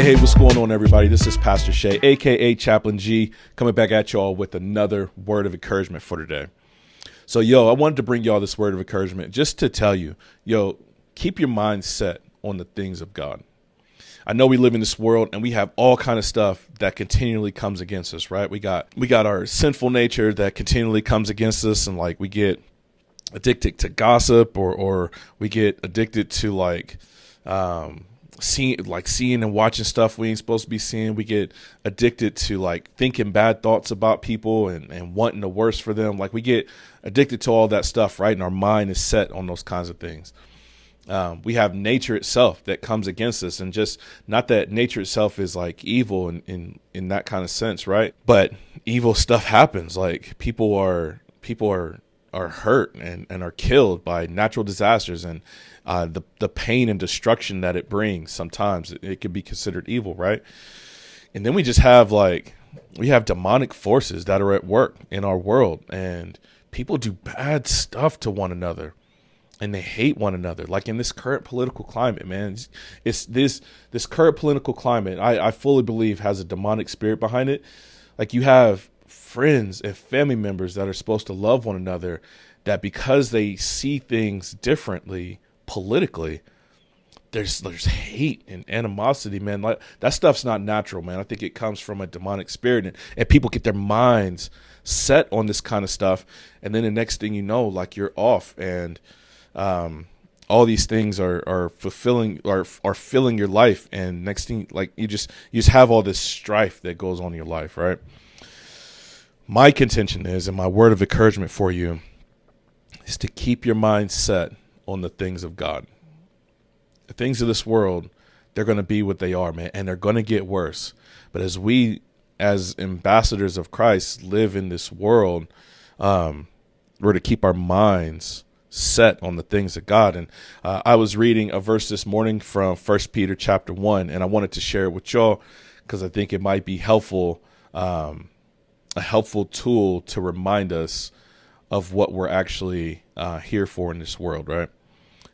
Hey, what's going on, everybody? This is Pastor Shay, aka Chaplain G, coming back at y'all with another word of encouragement for today. So, I wanted to bring y'all this word of encouragement just to tell you, keep your mind set on the things of God. I know we live in this world and we have all kind of stuff that continually comes against us, right? We got our sinful nature that continually comes against us, and we get addicted to gossip, or we get addicted to seeing and watching stuff we ain't supposed to be seeing. We get addicted to thinking bad thoughts about people and wanting the worst for them. We get addicted to all that stuff, right? And our mind is set on those kinds of things. We have nature itself that comes against us, and just not that nature itself is evil in that kind of sense, right? But evil stuff happens. People are hurt and are killed by natural disasters, and the pain and destruction that it brings. Sometimes it could be considered evil, right? And then we just have we have demonic forces that are at work in our world, and people do bad stuff to one another, and they hate one another. In this current political climate, man, it's this current political climate, I fully believe, has a demonic spirit behind it. You have friends and family members that are supposed to love one another, that because they see things differently politically, there's hate and animosity, man. That stuff's not natural, man. I think it comes from a demonic spirit, and people get their minds set on this kind of stuff, and then the next thing you know, you're off, and all these things are filling your life, and next thing, you just have all this strife that goes on in your life, right? My contention is, and my word of encouragement for you, is to keep your mind set on the things of God. The things of this world, they're going to be what they are, man, and they're going to get worse. But as we, as ambassadors of Christ, live in this world, we're to keep our minds set on the things of God. And I was reading a verse this morning from 1 Peter chapter 1, and I wanted to share it with y'all because I think it might be helpful, a helpful tool to remind us of what we're actually here for in this world, right?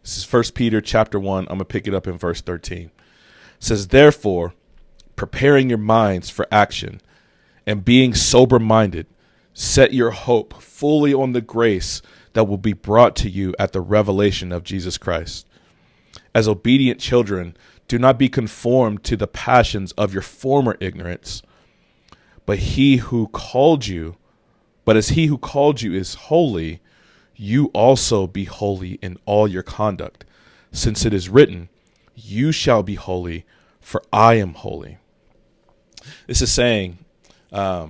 This is 1 Peter chapter 1. I'm going to pick it up in verse 13. It says, "Therefore, preparing your minds for action and being sober-minded, set your hope fully on the grace that will be brought to you at the revelation of Jesus Christ. As obedient children, do not be conformed to the passions of your former ignorance, but as he who called you is holy, you also be holy in all your conduct, since it is written, 'You shall be holy, for I am holy.'" This is saying, I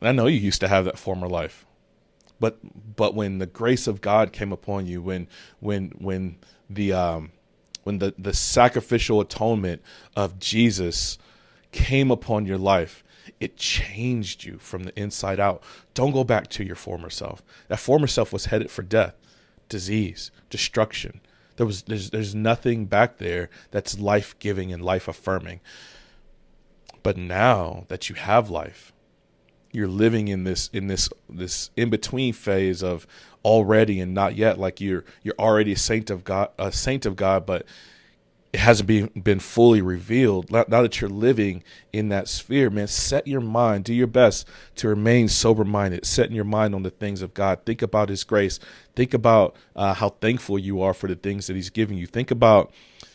know you used to have that former life, but when the grace of God came upon you, when the sacrificial atonement of Jesus came upon your life, it changed you from the inside out. Don't go back to your former self. That former self was headed for death, disease, destruction. There's nothing back there that's life-giving and life-affirming. But now that you have life, you're living in this in-between phase of already and not yet. You're already a saint of God, but it hasn't been fully revealed. Now that you're living in that sphere, man, set your mind, do your best to remain sober-minded, setting your mind on the things of God. Think about his grace. Think about how thankful you are for the things that he's given you. Think about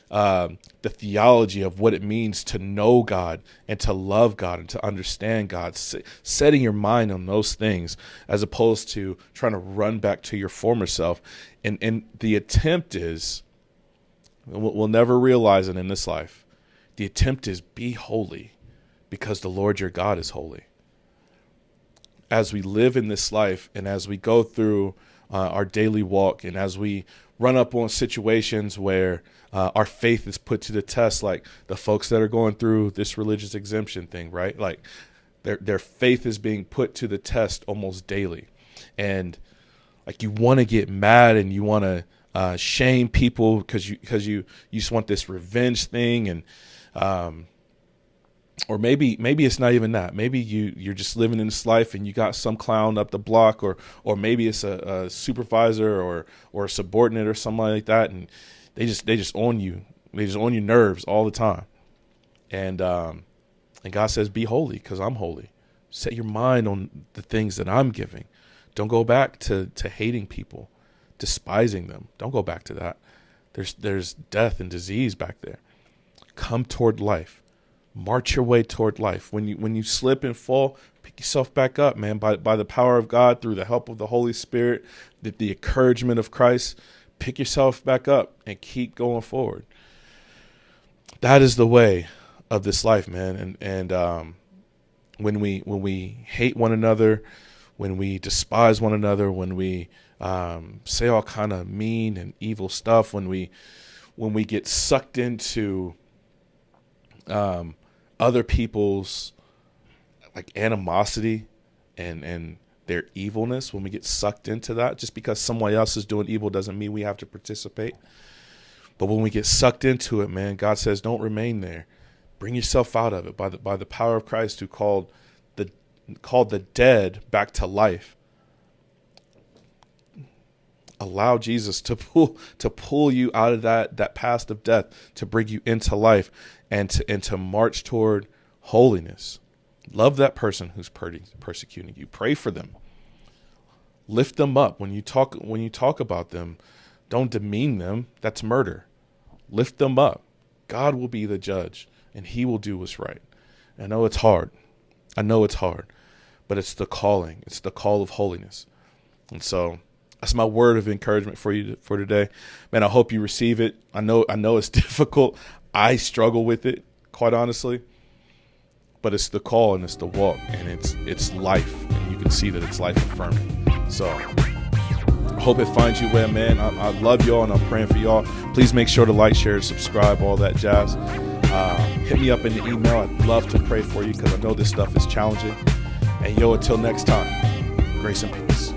the theology of what it means to know God and to love God and to understand God, setting your mind on those things as opposed to trying to run back to your former self. And the attempt is, we'll never realize it in this life, the attempt is be holy because the Lord your God is holy. As we live in this life and as we go through our daily walk, and as we run up on situations where our faith is put to the test, like the folks that are going through this religious exemption thing, right? Their faith is being put to the test almost daily. And you want to get mad and you want to shame people because you just want this revenge thing, and or maybe it's not even that. Maybe you're just living in this life and you got some clown up the block, or maybe it's a supervisor or a subordinate or something like that, and they just own you. They just own your nerves all the time. And God says, be holy because I'm holy. Set your mind on the things that I'm giving. Don't go back to hating people, despising them. Don't go back to that. There's death and disease back there. Come toward life. March your way toward life. When you slip and fall, pick yourself back up, man. By the power of God, through the help of the Holy Spirit, the encouragement of Christ, pick yourself back up and keep going forward. That is the way of this life, man. And when we hate one another, when we despise one another, when we say all kind of mean and evil stuff, when we get sucked into other people's like animosity and their evilness, when we get sucked into that, just because someone else is doing evil doesn't mean we have to participate. But when we get sucked into it, man, God says, don't remain there. Bring yourself out of it by the power of Christ, who called the dead back to life. Allow Jesus to pull you out of that past of death, to bring you into life, and to march toward holiness. Love that person who's persecuting you. Pray for them. Lift them up. When you talk about them, don't demean them. That's murder. Lift them up. God will be the judge, and he will do what's right. I know it's hard. But it's the calling. It's the call of holiness. And so that's my word of encouragement for you for today. Man, I hope you receive it. I know it's difficult. I struggle with it, quite honestly. But it's the call and it's the walk, and it's life. And you can see that it's life affirming. So I hope it finds you well, man. I love y'all, and I'm praying for y'all. Please make sure to like, share, subscribe, all that jazz. Hit me up in the email. I'd love to pray for you because I know this stuff is challenging. And until next time, grace and peace.